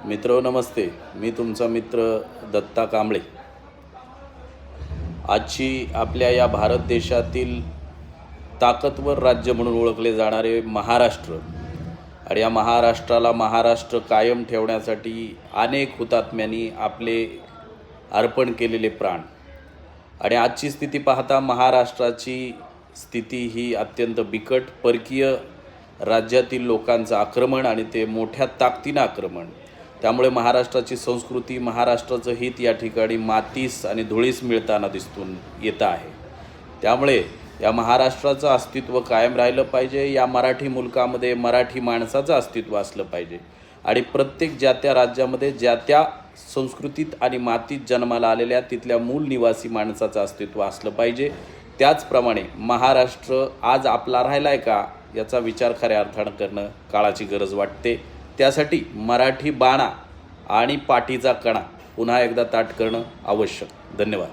मित्र नमस्ते. मी तुमचा मित्र दत्ता कांबळे. आजची आपल्या या भारत देशातील ताकदवर राज्य म्हणून ओळखले जाणारे महाराष्ट्र आणि या महाराष्ट्राला महाराष्ट्र कायम ठेवण्यासाठी अनेक हुतात्म्यांनी आपले अर्पण केलेले प्राण आणि आजची स्थिती पाहता महाराष्ट्राची स्थिती ही अत्यंत बिकट. परकीय राज्यातील लोकांचं आक्रमण आणि ते मोठ्या ताकदीनं आक्रमण, त्यामुळे महाराष्ट्राची संस्कृती, महाराष्ट्राचं हित या ठिकाणी मातीस आणि धुळीस मिळताना दिसून येत आहे. त्यामुळे या महाराष्ट्राचं अस्तित्व कायम राहिलं पाहिजे. या मराठी मुलकामध्ये मराठी माणसाचं अस्तित्व असलं पाहिजे आणि प्रत्येक ज्या त्या राज्यामध्ये ज्या त्या संस्कृतीत आणि मातीत जन्माला आलेल्या तिथल्या मूल निवासी माणसाचं अस्तित्व असलं पाहिजे. त्याचप्रमाणे महाराष्ट्र आज आपला राहिला आहे का याचा विचार खऱ्या अर्थानं करणं काळाची गरज वाटते. त्यासाठी मराठी बाणा आणि पाठीचा कणा पुन्हा एकदा ताठ करणं आवश्यक. धन्यवाद.